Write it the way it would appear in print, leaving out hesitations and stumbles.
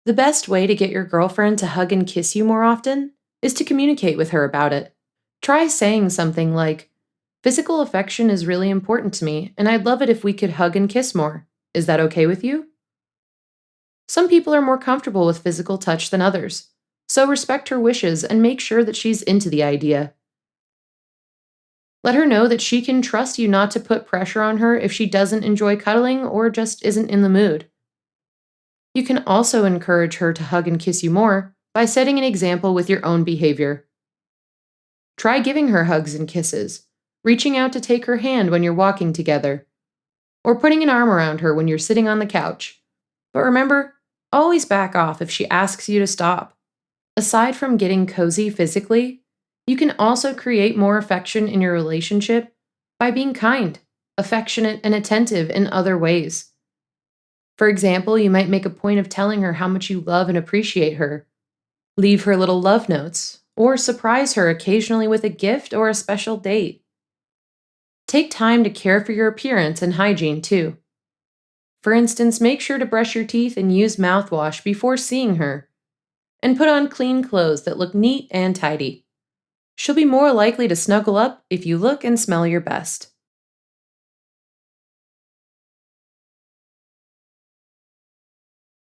The best way to get your girlfriend to hug and kiss you more often is to communicate with her about it. Try saying something like, "Physical affection is really important to me, and I'd love it if we could hug and kiss more. Is that okay with you?" Some people are more comfortable with physical touch than others, so respect her wishes and make sure that she's into the idea. Let her know that she can trust you not to put pressure on her if she doesn't enjoy cuddling or just isn't in the mood. You can also encourage her to hug and kiss you more by setting an example with your own behavior. Try giving her hugs and kisses, reaching out to take her hand when you're walking together, or putting an arm around her when you're sitting on the couch. But remember, always back off if she asks you to stop. Aside from getting cozy physically, you can also create more affection in your relationship by being kind, affectionate, and attentive in other ways. For example, you might make a point of telling her how much you love and appreciate her. Leave her little love notes, or surprise her occasionally with a gift or a special date. Take time to care for your appearance and hygiene too. For instance, make sure to brush your teeth and use mouthwash before seeing her, and put on clean clothes that look neat and tidy. She'll be more likely to snuggle up if you look and smell your best.